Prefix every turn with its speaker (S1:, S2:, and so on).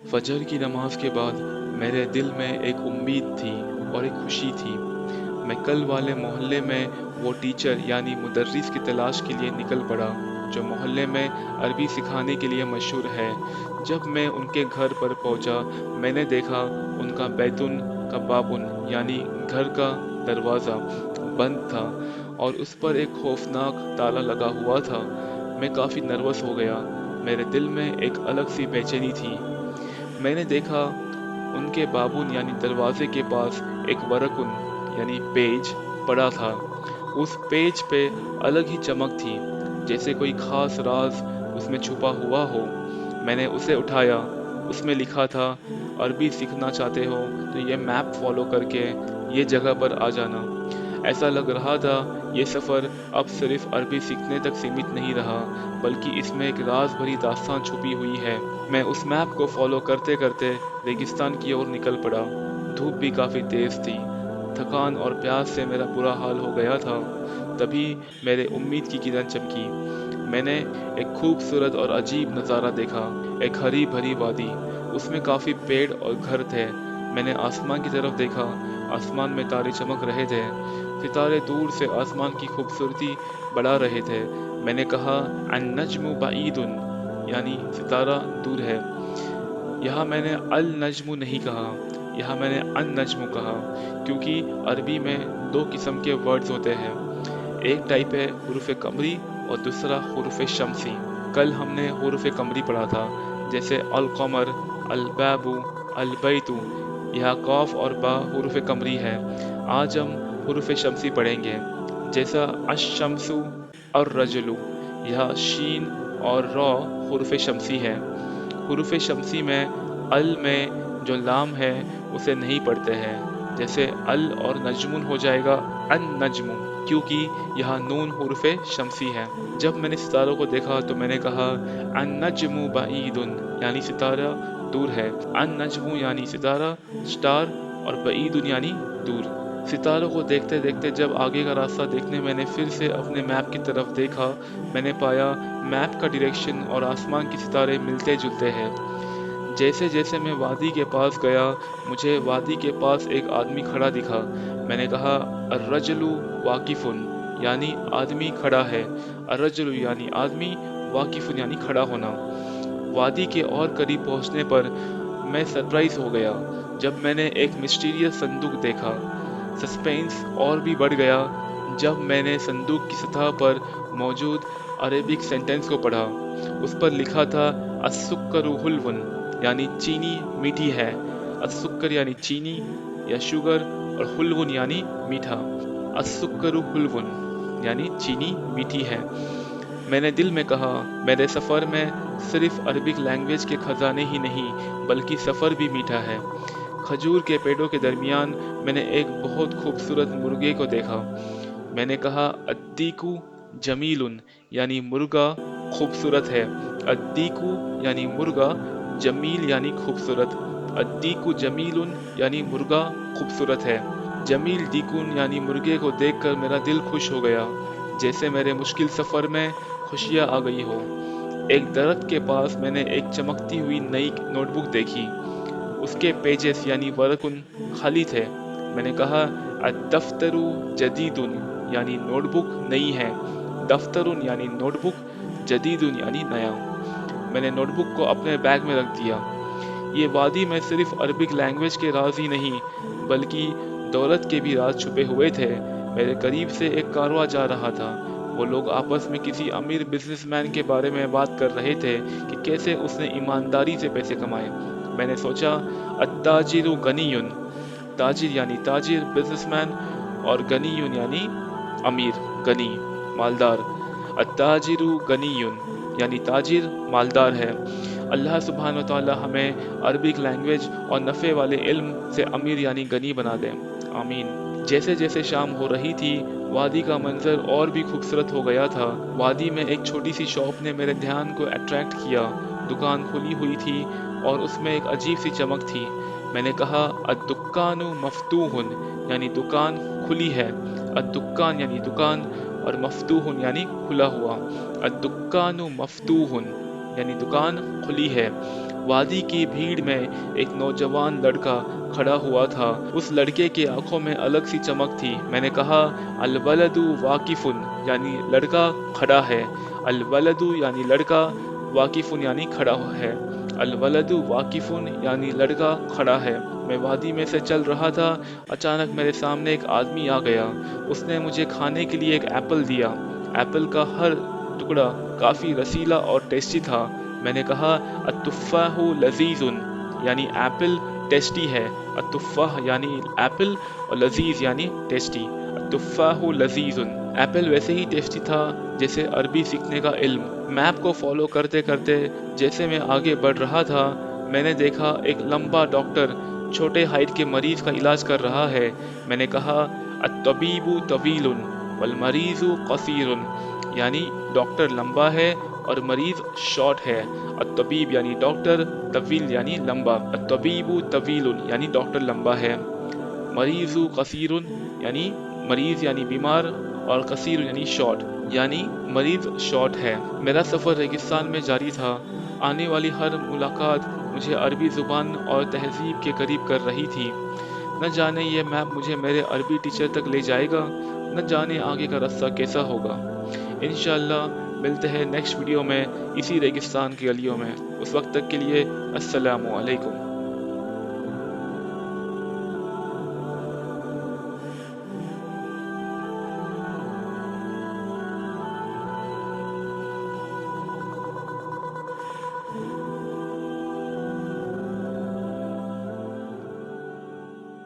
S1: फजर की नमाज के बाद मेरे दिल में एक उम्मीद थी और एक खुशी थी। मैं कल वाले मोहल्ले में वो टीचर यानी मुदर्रिस की तलाश के लिए निकल पड़ा जो मोहल्ले में अरबी सिखाने के लिए मशहूर है। जब मैं उनके घर पर पहुंचा, मैंने देखा उनका बैतुन का बाबुन यानी घर का दरवाज़ा बंद था और उस पर एक खौफनाक ताला लगा हुआ था। मैं काफ़ी नर्वस हो गया। मेरे दिल में एक अलग सी बेचैनी थी। मैंने देखा उनके बाबुन यानी दरवाजे के पास एक वरकुन यानी पेज पड़ा था। उस पेज पे अलग ही चमक थी, जैसे कोई खास राज उसमें छुपा हुआ हो। मैंने उसे उठाया। उसमें लिखा था, अरबी सीखना चाहते हो तो ये मैप फॉलो करके ये जगह पर आ जाना। ऐसा लग रहा था ये सफ़र अब सिर्फ अरबी सीखने तक सीमित नहीं रहा, बल्कि इसमें एक राज भरी दास्तान छुपी हुई है। मैं उस मैप को फॉलो करते करते रेगिस्तान की ओर निकल पड़ा। धूप भी काफ़ी तेज थी। थकान और प्यास से मेरा बुरा हाल हो गया था। तभी मेरे उम्मीद की किरण चमकी। मैंने एक खूबसूरत और अजीब नज़ारा देखा। एक हरी भरी वादी, उसमें काफ़ी पेड़ और घर थे। मैंने आसमान की तरफ देखा। आसमान में तारे चमक रहे थे। सितारे दूर से आसमान की खूबसूरती बढ़ा रहे थे। मैंने कहा, अन नजमु बईदुन यानी सितारा दूर है। यहाँ मैंने अल नजमु नहीं कहा, यहाँ मैंने अन नजमु कहा, क्योंकि अरबी में दो किस्म के वर्ड्स होते हैं। एक टाइप है हुरूफ कमरी और दूसरा हुरूफ शमसी। कल हमने हुरूफ कमरी पढ़ा था, जैसे अल कमर, अल बाबू, अल बैतु। यह कॉफ और बा हुरूफ कमरी है। आज हम हुरूफ शमसी पढ़ेंगे, जैसा अश-शम्सु और रजलु। यह शीन और रॉ हुरूफ शमसी है। हुरूफ शमसी में अल में जो लाम है उसे नहीं पढ़ते हैं, जैसे अल और नजमुन हो जाएगा अन नजमु, क्योंकि यह नून हुरूफ शमसी है। जब मैंने सितारों को देखा तो मैंने कहा, अन नजमु बईदुन यानी सितारा दूर है। अन नजमु यानी सितारा स्टार और बईदुन यानी दूर। सितारों को देखते देखते जब आगे का रास्ता देखने मैंने फिर से अपने मैप की तरफ देखा, मैंने पाया मैप का डायरेक्शन और आसमान के सितारे मिलते जुलते हैं। जैसे जैसे मैं वादी के पास गया, मुझे वादी के पास एक आदमी खड़ा दिखा। मैंने कहा, अर्रजलु वाकिफुन यानी आदमी खड़ा है। अर्रजलु यानी आदमी, वाकिफुन यानी खड़ा होना। वादी के और करीब पहुंचने पर मैं सरप्राइज हो गया जब मैंने एक मिस्टीरियस संदूक देखा। सस्पेंस और भी बढ़ गया जब मैंने संदूक की सतह पर मौजूद अरेबिक सेंटेंस को पढ़ा। उस पर लिखा था, अस्सुक्करु हुल्वुन यानी चीनी मीठी है। अस्सुक्कर यानी चीनी या शुगर और हुल्वुन यानी मीठा। अस्सुक्करु हुल्वुन यानी चीनी मीठी है। मैंने दिल में कहा, मेरे सफ़र में सिर्फ अरबिक लैंग्वेज के खजाने ही नहीं, बल्कि सफ़र भी मीठा है। खजूर के पेड़ों के दरमियान मैंने एक बहुत खूबसूरत मुर्गे को देखा। मैंने कहा, अद्दीकु जमीलुन यानी मुर्गा खूबसूरत है। अद्दीकु यानी मुर्गा, जमील यानी खूबसूरत। अद्दीकु जमीलुन यानी मुर्गा खूबसूरत है। जमील दीकुन यानी मुर्गे को देखकर मेरा दिल खुश हो गया, जैसे मेरे मुश्किल सफ़र में खुशियाँ आ गई हो। एक दरख्त के पास मैंने एक चमकती हुई नई नोटबुक देखी। उसके पेजेस यानी वरकुन खाली थे। मैंने कहा, अद्दफ्तरु जदीदुन यानी नोटबुक नई है। दफ्तरुन यानी नोटबुक, जदीदुन यानी नया। मैंने नोटबुक को अपने बैग में रख दिया। ये वादी में सिर्फ अरबिक लैंग्वेज के राज ही नहीं, बल्कि दौलत के भी राज छुपे हुए थे। मेरे करीब से एक कारवां जा रहा था। वो लोग आपस में किसी अमीर बिजनेसमैन के बारे में बात कर रहे थे कि कैसे उसने ईमानदारी से पैसे कमाए। मैंने सोचा, अत्ताजिरु गनीयुन, ताजिर यानी ताजिर बिजनेसमैन और गनीयुन यानी अमीर, गनी, मालदार। अत्ताजिरु गनीयुन यानी ताजिर मालदार है। अल्लाह सुब्हान व तआला हमें अरबिक लैंग्वेज और नफ़े वाले इल्म से अमीर यानी गनी बना दे, आमीन। जैसे जैसे शाम हो रही थी, वादी का मंजर और भी खूबसूरत हो गया था। वादी में एक छोटी सी शॉप ने मेरे ध्यान को अट्रैक्ट किया। दुकान खुली हुई थी और उसमें एक अजीब सी चमक थी। मैंने कहा, अद्दुक्कानु मफ्तूहुन यानी दुकान खुली है। अद्दुक्कान यानी दुकान और मफ्तूहुन यानी खुला हुआ। अद्दुक्कानु मफ्तूहुन यानी दुकान खुली है। وادی کی بھیڑ میں ایک نوجوان لڑکا کھڑا ہوا تھا۔ اس لڑکے کی آنکھوں میں الگ سی چمک تھی۔ میں نے کہا الولد واقفن یعنی لڑکا کھڑا ہے۔ الولد یعنی لڑکا، واقفن یعنی کھڑا ہے۔ الولد واقفن یعنی لڑکا کھڑا ہے۔ میں وادی میں سے چل رہا تھا، اچانک میرے سامنے ایک آدمی آ گیا۔ اس نے مجھے کھانے کے لیے ایک ایپل دیا۔ ایپل کا ہر ٹکڑا کافی رسیلا اور ٹیسٹی تھا۔ میں نے کہا التفاح لذیذ یعنی ایپل ٹیسٹی ہے۔ التفاح یعنی ایپل اور لذیذ یعنی ٹیسٹی۔ التفاح لذیذ، ایپل ویسے ہی ٹیسٹی تھا جیسے عربی سیکھنے کا علم۔ میپ کو فالو کرتے کرتے جیسے میں آگے بڑھ رہا تھا، میں نے دیکھا ایک لمبا ڈاکٹر چھوٹے ہائٹ کے مریض کا علاج کر رہا ہے۔ میں نے کہا الطبیب طویل والمریض قصیر یعنی ڈاکٹر لمبا ہے اور مریض شارٹ ہے۔ الطبیب یعنی ڈاکٹر، طویل یعنی لمبا۔ الطبیب طویل یعنی ڈاکٹر لمبا ہے۔ مریض قصیر یعنی مریض یعنی بیمار، اور قصیر یعنی شارٹ یعنی مریض شارٹ ہے۔ میرا سفر ریگستان میں جاری تھا۔ آنے والی ہر ملاقات مجھے عربی زبان اور تہذیب کے قریب کر رہی تھی۔ نہ جانے یہ میپ مجھے میرے عربی ٹیچر تک لے جائے گا، نہ جانے آگے کا راستہ کیسا ہوگا۔ انشاءاللہ ملتے ہیں نیکسٹ ویڈیو میں اسی ریگستان کی گلیوں میں۔ اس وقت تک کے لیے السلام علیکم۔